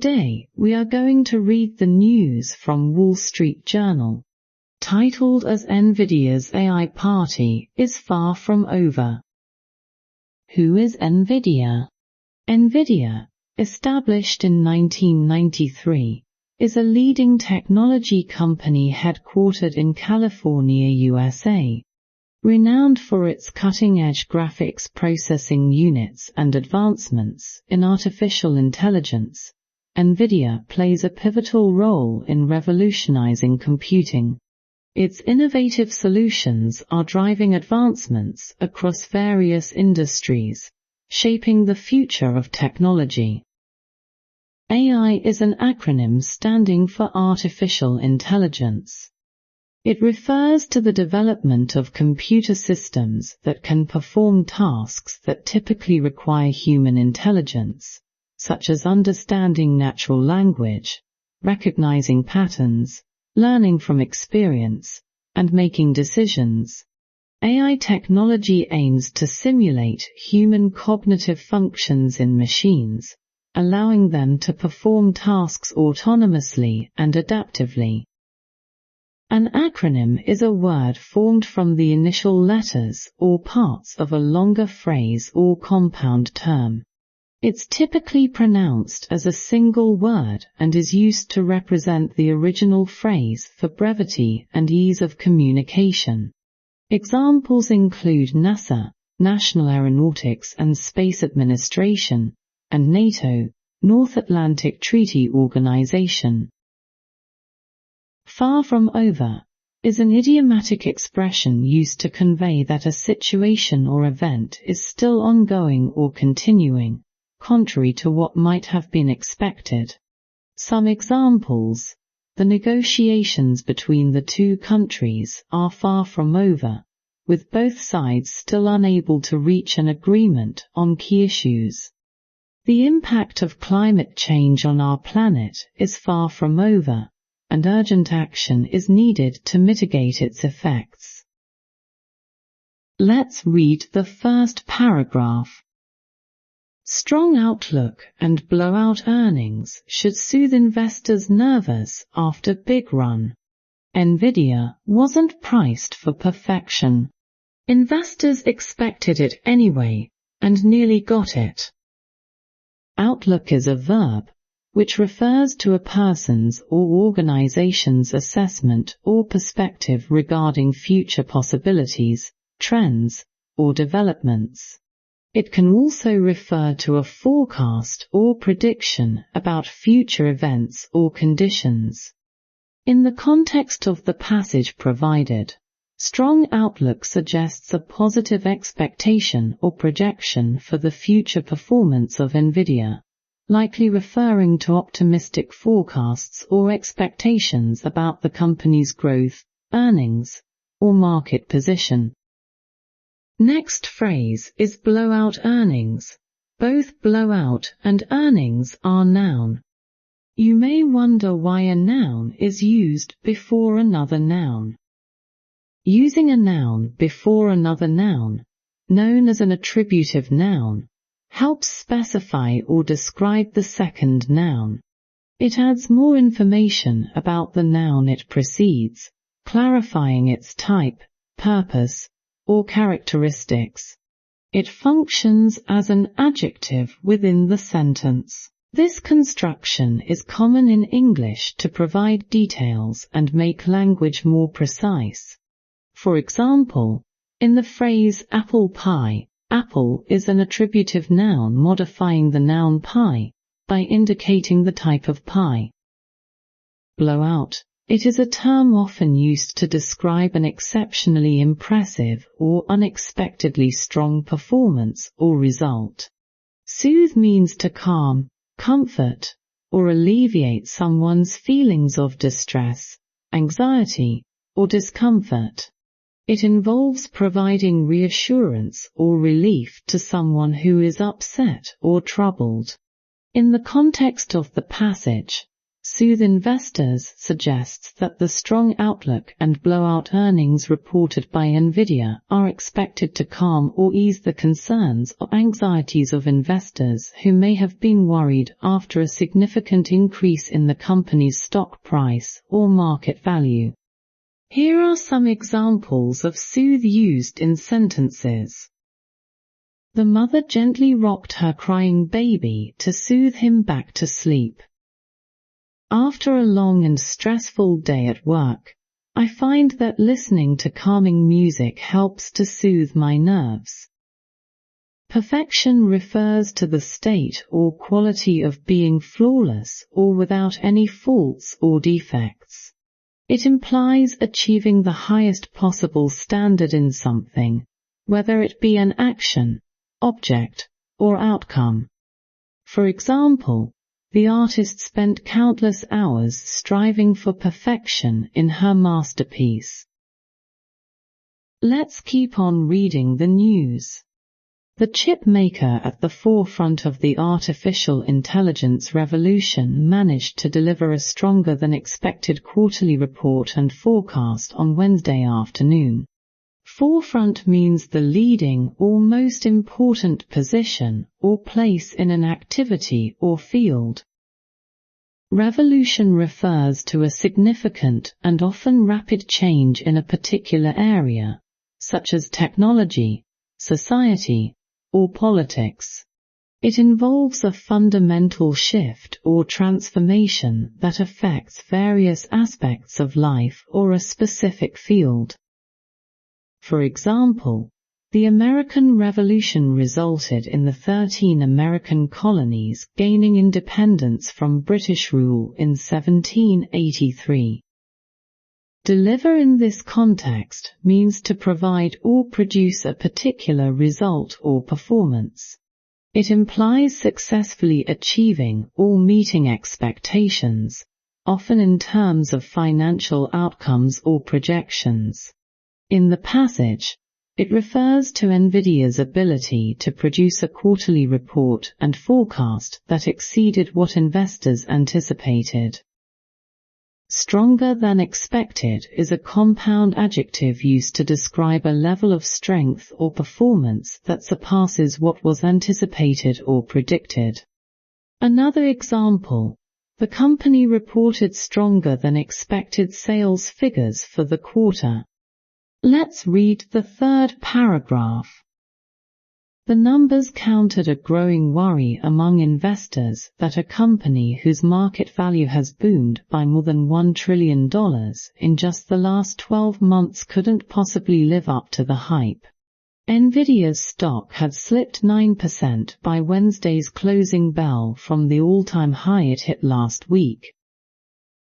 Today, we are going to read the news from Wall Street Journal, titled as Nvidia's AI party is far from over. Who is Nvidia? Nvidia, established in 1993, is a leading technology company headquartered in California, USA. Renowned for its cutting-edge graphics processing units and advancements in artificial intelligence, Nvidia plays a pivotal role in revolutionizing computing. Its innovative solutions are driving advancements across various industries, shaping the future of technology. AI is an acronym standing for Artificial Intelligence. It refers to the development of computer systems that can perform tasks that typically require human intelligence, such as understanding natural language, recognizing patterns, learning from experience, and making decisions. AI technology aims to simulate human cognitive functions in machines, allowing them to perform tasks autonomously and adaptively. An acronym is a word formed from the initial letters or parts of a longer phrase or compound term. It's typically pronounced as a single word and is used to represent the original phrase for brevity and ease of communication. Examples include NASA, National Aeronautics and Space Administration, and NATO, North Atlantic Treaty Organization. Far from over is an idiomatic expression used to convey that a situation or event is still ongoing or continuing, contrary to what might have been expected. Some examples: the negotiations between the two countries are far from over, with both sides still unable to reach an agreement on key issues. The impact of climate change on our planet is far from over, and urgent action is needed to mitigate its effects. Let's read the first paragraph. Strong outlook and blowout earnings should soothe investors nervous after big run. Nvidia wasn't priced for perfection. Investors expected it anyway, and nearly got it. Outlook is a verb, which refers to a person's or organization's assessment or perspective regarding future possibilities, trends, or developments. It can also refer to a forecast or prediction about future events or conditions. In the context of the passage provided, strong outlook suggests a positive expectation or projection for the future performance of Nvidia, likely referring to optimistic forecasts or expectations about the company's growth, earnings, or market position. Next phrase is blowout earnings. Both blowout and earnings are noun. You may wonder why a noun is used before another noun. Using a noun before another noun, known as an attributive noun, helps specify or describe the second noun. It adds more information about the noun it precedes, clarifying its type, purpose, or characteristics. It functions as an adjective within the sentence. This construction is common in English to provide details and make language more precise. For example, in the phrase apple pie, apple is an attributive noun modifying the noun pie by indicating the type of pie. Blowout. It is a term often used to describe an exceptionally impressive or unexpectedly strong performance or result. Soothe means to calm, comfort, or alleviate someone's feelings of distress, anxiety, or discomfort. It involves providing reassurance or relief to someone who is upset or troubled. In the context of the passage, Soothe Investors suggests that the strong outlook and blowout earnings reported by Nvidia are expected to calm or ease the concerns or anxieties of investors who may have been worried after a significant increase in the company's stock price or market value. Here are some examples of soothe used in sentences. The mother gently rocked her crying baby to soothe him back to sleep. After a long and stressful day at work, I find that listening to calming music helps to soothe my nerves. Perfection refers to the state or quality of being flawless or without any faults or defects. It implies achieving the highest possible standard in something, whether it be an action, object, or outcome. For example, the artist spent countless hours striving for perfection in her masterpiece. Let's keep on reading the news. The chip maker at the forefront of the artificial intelligence revolution managed to deliver a stronger than expected quarterly report and forecast on Wednesday afternoon. Forefront means the leading or most important position or place in an activity or field. Revolution refers to a significant and often rapid change in a particular area, such as technology, society, or politics. It involves a fundamental shift or transformation that affects various aspects of life or a specific field. For example, the American Revolution resulted in the 13 American colonies gaining independence from British rule in 1783. Deliver in this context means to provide or produce a particular result or performance. It implies successfully achieving or meeting expectations, often in terms of financial outcomes or projections. In the passage, it refers to Nvidia's ability to produce a quarterly report and forecast that exceeded what investors anticipated. Stronger than expected is a compound adjective used to describe a level of strength or performance that surpasses what was anticipated or predicted. Another example, the company reported stronger than expected sales figures for the quarter. Let's read the third paragraph. The numbers countered a growing worry among investors that a company whose market value has boomed by more than $1 trillion in just the last 12 months couldn't possibly live up to the hype. Nvidia's stock had slipped 9% by Wednesday's closing bell from the all-time high it hit last week.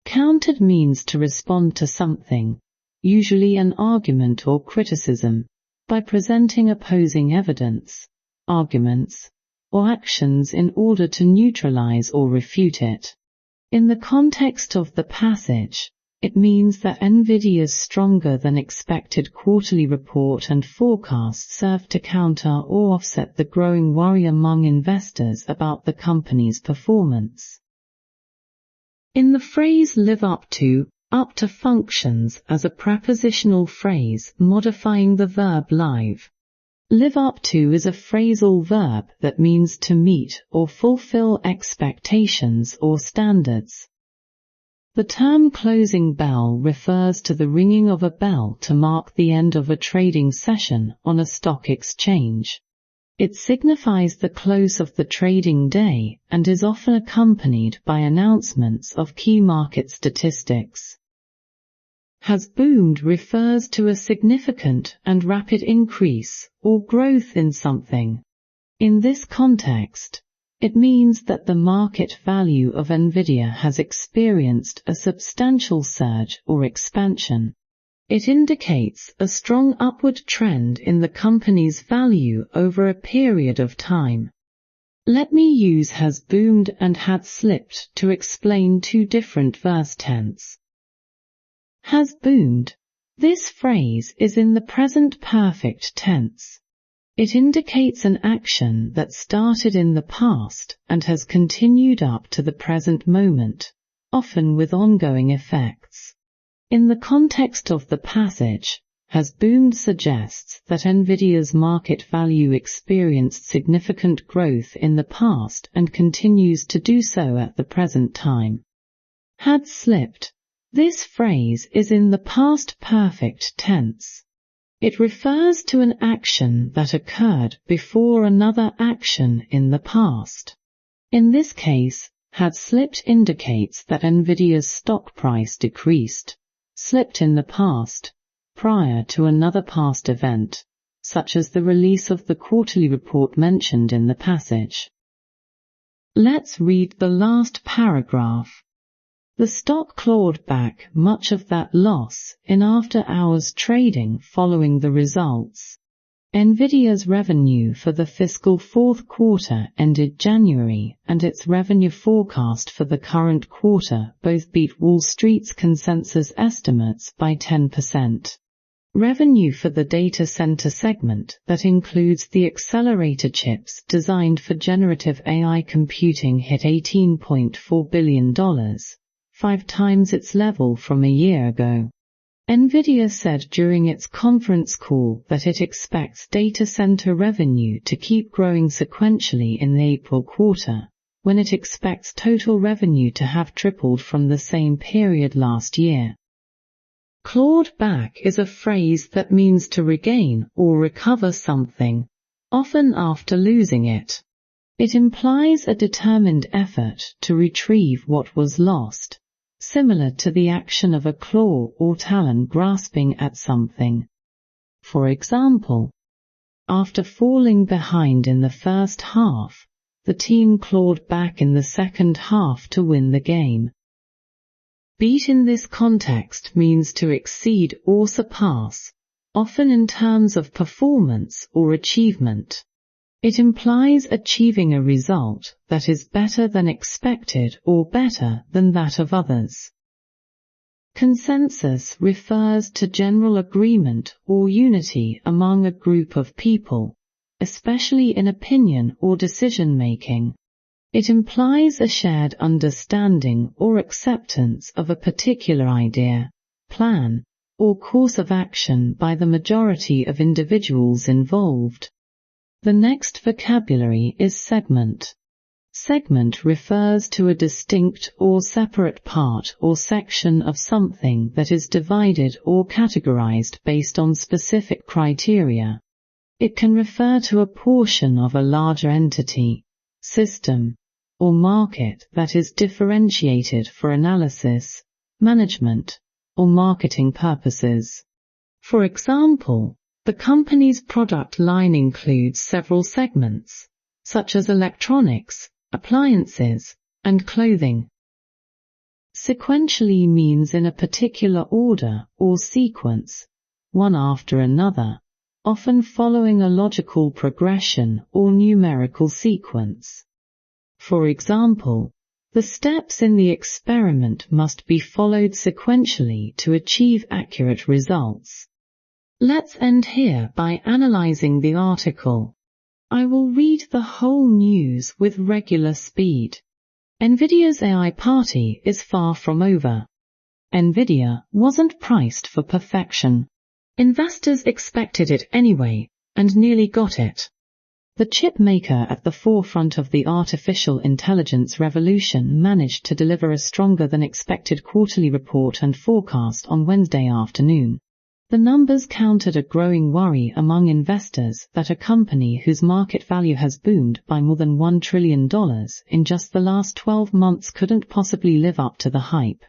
Countered means to respond to something, usually an argument or criticism, by presenting opposing evidence, arguments, or actions in order to neutralize or refute it. In the context of the passage, it means that Nvidia's stronger than expected quarterly report and forecast served to counter or offset the growing worry among investors about the company's performance. In the phrase live up to functions as a prepositional phrase modifying the verb live. Live up to is a phrasal verb that means to meet or fulfill expectations or standards. The term closing bell refers to the ringing of a bell to mark the end of a trading session on a stock exchange. It signifies the close of the trading day and is often accompanied by announcements of key market statistics. Has boomed refers to a significant and rapid increase or growth in something. In this context, it means that the market value of Nvidia has experienced a substantial surge or expansion. It indicates a strong upward trend in the company's value over a period of time. Let me use has boomed and had slipped to explain two different verse tense. Has boomed. This phrase is in the present perfect tense. It indicates an action that started in the past and has continued up to the present moment, often with ongoing effects. In the context of the passage, has boomed suggests that Nvidia's market value experienced significant growth in the past and continues to do so at the present time. Had slipped. This phrase is in the past perfect tense. It refers to an action that occurred before another action in the past. In this case, had slipped indicates that Nvidia's stock price decreased, slipped in the past, prior to another past event, such as the release of the quarterly report mentioned in the passage. Let's read the last paragraph. The stock clawed back much of that loss in after-hours trading following the results. Nvidia's revenue for the fiscal fourth quarter ended January, and its revenue forecast for the current quarter both beat Wall Street's consensus estimates by 10%. Revenue for the data center segment, that includes the accelerator chips designed for generative AI computing, hit $18.4 billion, 5 times its level from a year ago. Nvidia said during its conference call that it expects data center revenue to keep growing sequentially in the April quarter, when it expects total revenue to have tripled from the same period last year. Clawed back is a phrase that means to regain or recover something, often after losing it. It implies a determined effort to retrieve what was lost, similar to the action of a claw or talon grasping at something. For example, after falling behind in the first half, the team clawed back in the second half to win the game. Beat in this context means to exceed or surpass, often in terms of performance or achievement. It implies achieving a result that is better than expected or better than that of others. Consensus refers to general agreement or unity among a group of people, especially in opinion or decision-making. It implies a shared understanding or acceptance of a particular idea, plan, or course of action by the majority of individuals involved. The next vocabulary is segment. Segment refers to a distinct or separate part or section of something that is divided or categorized based on specific criteria. It can refer to a portion of a larger entity, system, or market that is differentiated for analysis, management, or marketing purposes. For example, the company's product line includes several segments, such as electronics, appliances, and clothing. Sequentially means in a particular order or sequence, one after another, often following a logical progression or numerical sequence. For example, the steps in the experiment must be followed sequentially to achieve accurate results. Let's end here by analyzing the article. I will read the whole news with regular speed. Nvidia's AI party is far from over. Nvidia wasn't priced for perfection. Investors expected it anyway, and nearly got it. The chip maker at the forefront of the artificial intelligence revolution managed to deliver a stronger than expected quarterly report and forecast on Wednesday afternoon. The numbers countered a growing worry among investors that a company whose market value has boomed by more than $1 trillion in just the last 12 months couldn't possibly live up to the hype.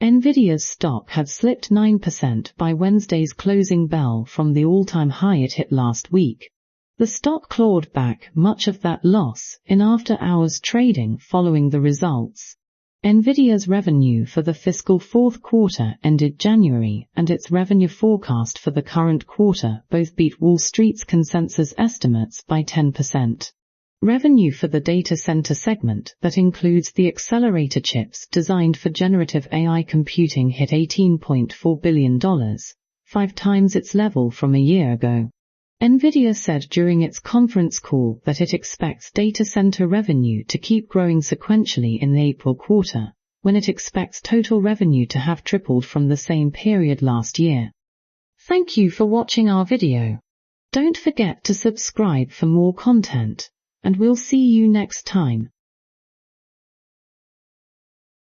Nvidia's stock had slipped 9% by Wednesday's closing bell from the all-time high it hit last week. The stock clawed back much of that loss in after-hours trading following the results. Nvidia's revenue for the fiscal fourth quarter ended January, and its revenue forecast for the current quarter both beat Wall Street's consensus estimates by 10%. Revenue for the data center segment, that includes the accelerator chips designed for generative AI computing, hit $18.4 billion, 5 times its level from a year ago. Nvidia said during its conference call that it expects data center revenue to keep growing sequentially in the April quarter, when it expects total revenue to have tripled from the same period last year. Thank you for watching our video. Don't forget to subscribe for more content, and we'll see you next time.